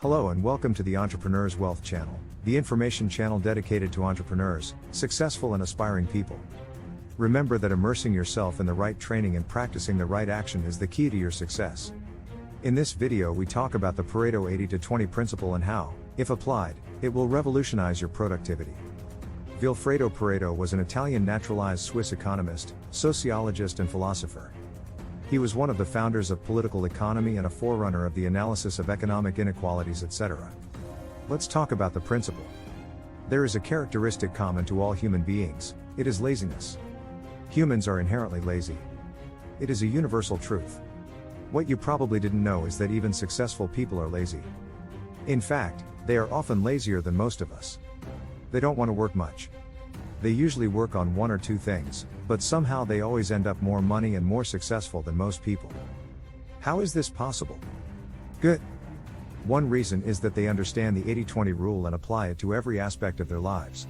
Hello and welcome to the Entrepreneur's Wealth Channel, the information channel dedicated to entrepreneurs, successful and aspiring people. Remember that immersing yourself in the right training and practicing the right action is the key to your success. In this video we talk about the Pareto 80-20 principle and how, if applied, it will revolutionize your productivity. Vilfredo Pareto was an Italian naturalized Swiss economist, sociologist and philosopher. He was one of the founders of political economy and a forerunner of the analysis of economic inequalities, etc. Let's talk about the principle. There is a characteristic common to all human beings, it is laziness. Humans are inherently lazy. It is a universal truth. What you probably didn't know is that even successful people are lazy. In fact, they are often lazier than most of us. They don't want to work much. They usually work on one or two things, but somehow they always end up more money and more successful than most people. How is this possible? Good. One reason is that they understand the 80-20 rule and apply it to every aspect of their lives.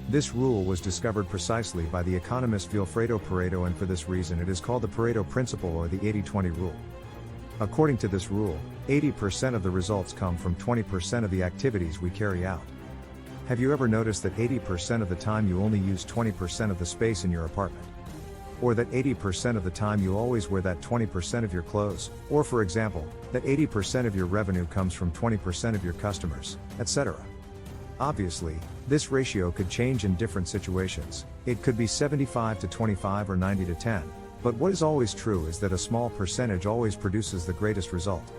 This rule was discovered precisely by the economist Vilfredo Pareto, and for this reason it is called the Pareto principle or the 80-20 rule. According to this rule, 80% of the results come from 20% of the activities we carry out. Have you ever noticed that 80% of the time you only use 20% of the space in your apartment? Or that 80% of the time you always wear that 20% of your clothes, or for example, that 80% of your revenue comes from 20% of your customers, etc. Obviously, this ratio could change in different situations. It could be 75-25 or 90-10, but what is always true is that a small percentage always produces the greatest result.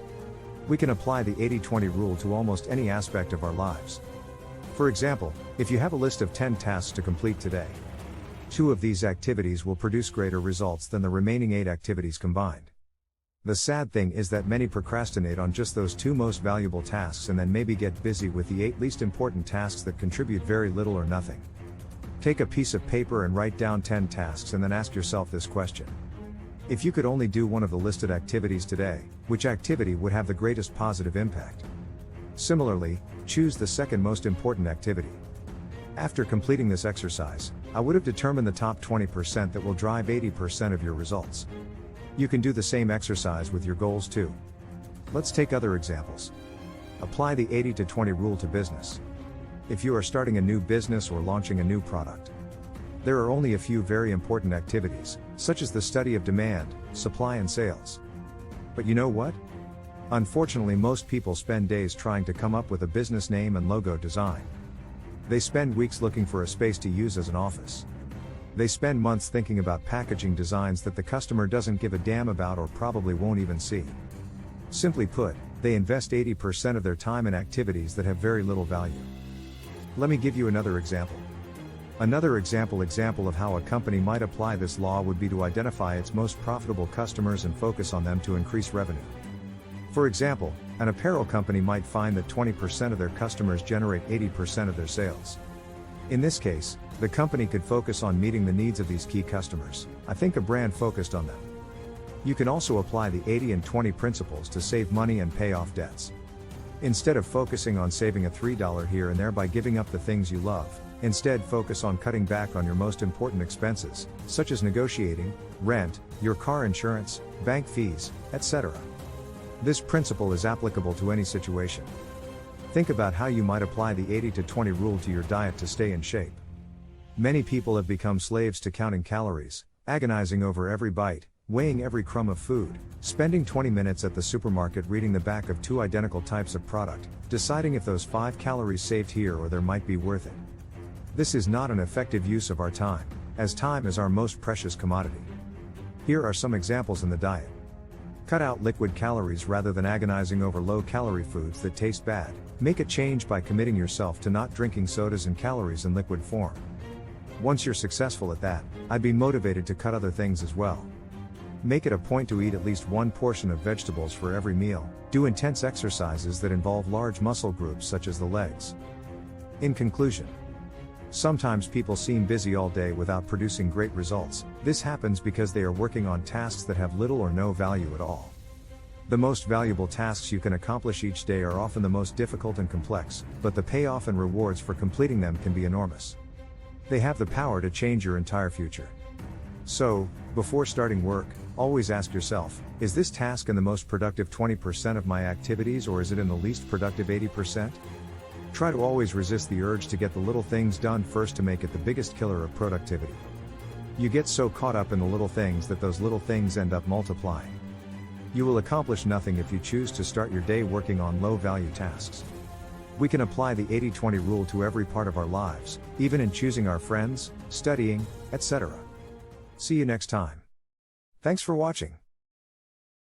We can apply the 80-20 rule to almost any aspect of our lives. For example, if you have a list of 10 tasks to complete today, 2 of these activities will produce greater results than the remaining 8 activities combined. The sad thing is that many procrastinate on just those 2 most valuable tasks and then maybe get busy with the 8 least important tasks that contribute very little or nothing. Take a piece of paper and write down 10 tasks and then ask yourself this question. If you could only do one of the listed activities today, which activity would have the greatest positive impact? Similarly, choose the second most important activity. After completing this exercise, I would have determined the top 20% that will drive 80% of your results. You can do the same exercise with your goals too. Let's take other examples. Apply the 80-20 rule to business. If you are starting a new business or launching a new product, there are only a few very important activities, such as the study of demand, supply and sales. But you know what? Unfortunately, most people spend days trying to come up with a business name and logo design. They spend weeks looking for a space to use as an office. They spend months thinking about packaging designs that the customer doesn't give a damn about or probably won't even see. Simply put, they invest 80% of their time in activities that have very little value. Let me give you another example. Another example of how a company might apply this law would be to identify its most profitable customers and focus on them to increase revenue. For example, an apparel company might find that 20% of their customers generate 80% of their sales. In this case, the company could focus on meeting the needs of these key customers. I think a brand focused on them. You can also apply the 80 and 20 principles to save money and pay off debts. Instead of focusing on saving a $3 here and there by giving up the things you love, instead focus on cutting back on your most important expenses, such as negotiating, rent, your car insurance, bank fees, etc. This principle is applicable to any situation. Think about how you might apply the 80-20 rule to your diet to stay in shape. Many people have become slaves to counting calories, agonizing over every bite, weighing every crumb of food, spending 20 minutes at the supermarket reading the back of 2 identical types of product, deciding if those 5 calories saved here or there might be worth it. This is not an effective use of our time, as time is our most precious commodity. Here are some examples in the diet. Cut out liquid calories rather than agonizing over low-calorie foods that taste bad. Make a change by committing yourself to not drinking sodas and calories in liquid form. Once you're successful at that, I'd be motivated to cut other things as well. Make it a point to eat at least 1 portion of vegetables for every meal. Do intense exercises that involve large muscle groups such as the legs. In conclusion, sometimes people seem busy all day without producing great results. This happens because they are working on tasks that have little or no value at all. The most valuable tasks you can accomplish each day are often the most difficult and complex, but the payoff and rewards for completing them can be enormous. They have the power to change your entire future. So, before starting work, Always ask yourself, is this task in the most productive 20% of my activities, or is it in the least productive 80%? Try to always resist the urge to get the little things done first to make it the biggest killer of productivity. You get so caught up in the little things that those little things end up multiplying. You will accomplish nothing if you choose to start your day working on low-value tasks. We can apply the 80-20 rule to every part of our lives, even in choosing our friends, studying, etc. See you next time. Thanks for watching.